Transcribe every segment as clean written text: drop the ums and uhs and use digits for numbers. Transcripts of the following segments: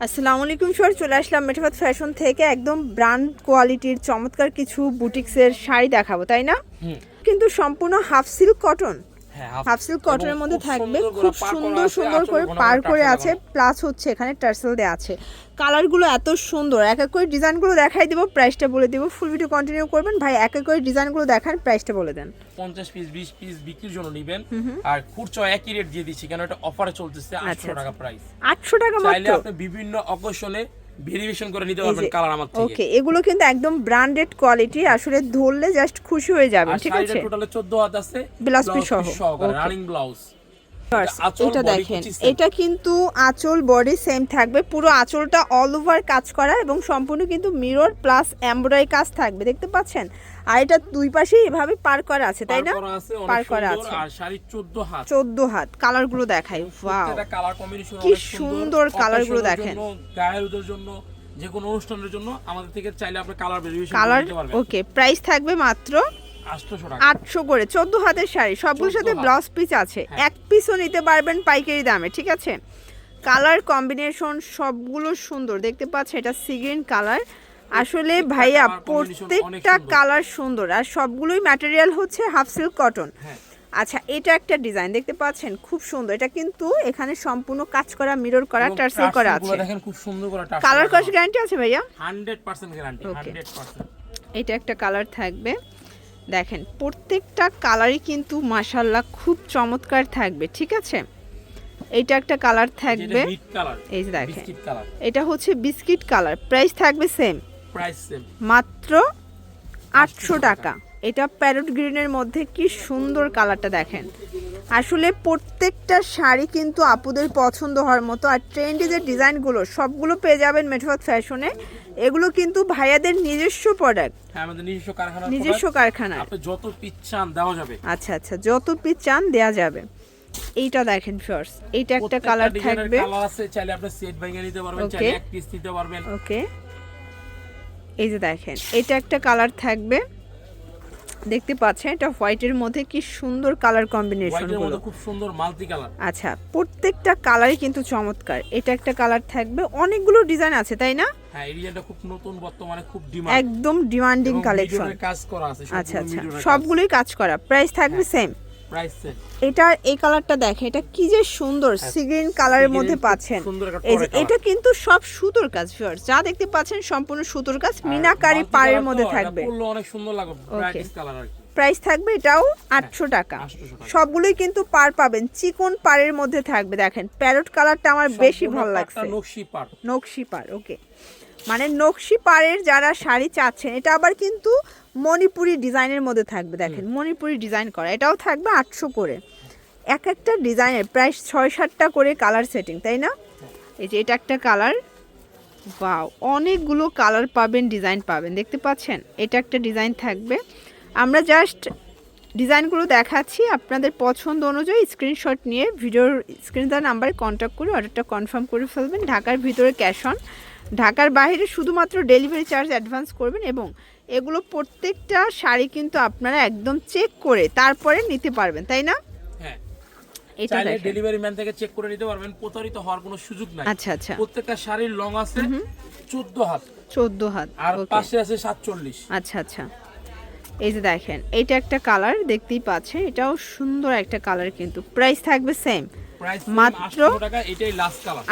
আসসালামু আলাইকুম স্যার, চলে আসলাম মেঠাফাত ফ্যাশন থেকে একদম ব্র্যান্ড কোয়ালিটির চমৎকার কিছু বুটিক্সের শাড়ি দেখাবো, তাই না? কিন্তু সম্পূর্ণ half silk cotton. Half silk কটনের মধ্যে থাকবে, খুব সুন্দর সুন্দর করে পার করে আছে, প্লাস হচ্ছে এখানে টার্সেল দেওয়া আছে। কালারগুলো এত সুন্দর, এক এক করে ডিজাইনগুলো দেখাই দেবো, প্রাইসটা বলে দেবো। ফুল ভিডিও কন্টিনিউ করবেন ভাই, এক এক করে ডিজাইনগুলো দেখান, প্রাইসটা বলে দেন। 50 পিস 20 পিস বিক্রির জন্য নেবেন, আর খুচরা একই রেট দিয়ে দিচ্ছি, কারণ এটা অফারে চলতেছে। 800 টাকা প্রাইস, 800 টাকা মাত্র। চাইলে আপনি বিভিন্ন অকেশনে ভেরিয়েশন করে নিতে পারবেন কালার আমার থেকে। ওকে, এগুলো কিন্তু একদম ব্র্যান্ডেড কোয়ালিটি, আসলে ধরলে জাস্ট খুশি হয়ে যাবেন। ঠিক আছে, শাড়িটা টোটালে 14 হাত আছে, ব্লাউজ পিস সহ রানিং ব্লাউজ। এটা দেখেন, এটা কিন্তু আঁচল বডি সেম থাকবে, পুরো আঁচলটা অল ওভার কাজ করা এবং সম্পূর্ণ কিন্তু মিরর প্লাস এমব্রয়ডারি কাজ থাকবে, দেখতে পাচ্ছেন। আর এটা দুই পাশেই এভাবে পার করা আছে, তাই না? পার করা আছে, আর শাড়ি 14 হাত। কালারগুলো দেখাই, ওয়াও এটা কালার কম্বিনেশন কি সুন্দর, কালারগুলো দেখেন। গায়ের জন্য, যে কোনো অনুষ্ঠানের জন্য আমাদের থেকে চাইলে আপনি কালার ভেরিয়েশন করতে পারবেন। ওকে, প্রাইস থাকবে মাত্র 800 করে। 14 হাতের শাড়ি, সবগুলোর সাথে ব্লাউজ পিস আছে, এক পিসও নিতে পারবেন পাইকারি দামে। ঠিক আছে, কালার কম্বিনেশন সবগুলো সুন্দর, দেখতে পাচ্ছেন। এটা সি গ্রিন কালার, আসলে ভাইয়া প্রত্যেকটা কালার সুন্দর, আর সবগুলোই ম্যাটেরিয়াল হচ্ছে হাফ সিল্ক কটন। আচ্ছা, এটা একটা ডিজাইন দেখতে পাচ্ছেন, খুব সুন্দর। এটা কিন্তু এখানে সম্পূর্ণ কাজ করা, মিরর করা, টার্সেল করা আছে। দেখেন খুব সুন্দর করে টার্সেল। কালার কস গ্যারান্টি আছে ভাইয়া? 100% গ্যারান্টি, 100%। এটা একটা কালার থাকবে, দেখেন প্রত্যেকটা কালারই কিন্তু মাশাআল্লাহ খুব চমৎকার থাকবে। ঠিক আছে, এইটা একটা কালার থাকবে, এই যে দেখেন, এটা হচ্ছে বিস্কিট কালার। প্রাইস থাকবে সেম, মাত্র 800 টাকা। এটা প্যারট গ্রিনের মধ্যে কি সুন্দর কালারটা দেখেন। আসলে প্রত্যেকটা শাড়ি কিন্তু আপুদের পছন্দ হওয়ার মতো, আর ট্রেন্ডি যে ডিজাইনগুলো সবগুলো পেয়ে যাবেন মেঠাফাত ফ্যাশনে। এগুলো কিন্তু ভাইয়াদের নিজস্ব প্রোডাক্ট, আমাদের নিজস্ব কারখানা। আপনি যত পিস চান দেওয়া যাবে। আচ্ছা আচ্ছা, যত পিস চান দেওয়া যাবে। এইটা দেখেন ফিয়ার্স, এইটা একটা কালার থাকবে, কালার আছে, চাইলে আপনি সেট ভেঙে নিতে পারবেন, চাইলে এক পিস নিতে পারবেন। ওকে, এই যে দেখেন, এটা একটা কালার থাকবে, দেখতে পাচ্ছেন। এটা হোয়াইটের মধ্যে কি সুন্দর কালার কম্বিনেশন গুলো, খুব সুন্দর মাল্টি কালার। আচ্ছা, প্রত্যেকটা কালারই কিন্তু চমৎকার। এটা একটা কালার থাকবে, অনেকগুলো ডিজাইন আছে, তাই না? হ্যাঁ, এই ডিজাইনটা খুব নতুন, বর্তমানে খুব ডিমান্ড, একদম ডিমান্ডিং কালেকশন। কাজ করা আছে, আচ্ছা আচ্ছা, সবগুলোই কাজ করা। প্রাইস থাকবে সেম, প্রাইস সেম। এটা এই কালারটা দেখেন, এটা কি যে সুন্দর সি গ্রিন কালারের মধ্যে পাচ্ছেন। এটা কিন্তু সব সুতোর কাজ ভিউয়ার্স, যা দেখতে পাচ্ছেন সম্পূর্ণ সুতোর কাজ, মিনাকারি পাড়ের মধ্যে থাকবে, অনেক সুন্দর লাগবে, ব্রাইট কালার আর কি। প্রাইস থাকবে এটাও 800 টাকা। সবগুলোই কিন্তু পার পাবেন, চিকন পাড়ের মধ্যে থাকবে। দেখেন প্যারট কালারটা আমার বেশি ভালো লাগছে, নকশি পাড়। ওকে, মানে নকশি পাড়ের যারা শাড়ি চাচ্ছেন, এটা আবার কিন্তু মণিপুরি ডিজাইনের মধ্যে থাকবে। দেখেন মণিপুরি ডিজাইন করা, এটাও থাকবে 800 করে। এক একটা ডিজাইনের প্রাইস 6-7টা করে কালার সেটিং, তাই না? এই যে এটা একটা কালার, ওয়াও, অনেকগুলো কালার পাবেন, ডিজাইন পাবেন, দেখতে পাচ্ছেন। এটা একটা ডিজাইন থাকবে, আমরা জাস্ট ডিজাইনগুলো দেখাচ্ছি, আপনাদের পছন্দ অনুযায়ী স্ক্রিনশট নিয়ে ভিডিওর স্ক্রিন দেওয়া নাম্বারে কন্ট্যাক্ট করে অর্ডারটা কনফার্ম করে ফেলবেন। ঢাকার ভিতরে ক্যাশ অন, ঢাকার বাইরে শুধুমাত্র ডেলিভারি চার্জ অ্যাডভান্স করবেন। এবং এগুলো প্রত্যেকটা শাড়ি কিন্তু আপনারা একদম চেক করে তারপরে নিতে পারবেন, তাই না? হ্যাঁ, এটা ডেলিভারি ম্যান থেকে চেক করে নিতে পারবেন, প্রতারিত হওয়ার কোনো সুযোগ নাই। আচ্ছা আচ্ছা, প্রত্যেকটা শাড়ির লং আছে 14 হাত, 14 হাত, আর পাশে আছে 47। আচ্ছা আচ্ছা, এই যে দেখেন, এটা একটা কালার দেখতেই পাচ্ছেন, এটাও সুন্দর একটা কালার। কিন্তু প্রাইস থাকবে সেম, মাত্র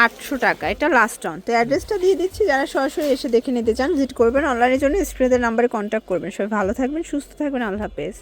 800 টাকা। এটা লাস্ট অন। তো অ্যাড্রেসটা দিয়ে দিচ্ছি, যারা সরাসরি এসে দেখে নিতে চান ভিজিট করবেন, অনলাইনের জন্য স্ক্রিনের নাম্বারে কন্ট্যাক্ট করবেন। সবাই ভালো থাকবেন, সুস্থ থাকবেন, আল্লাহ হাফেজ।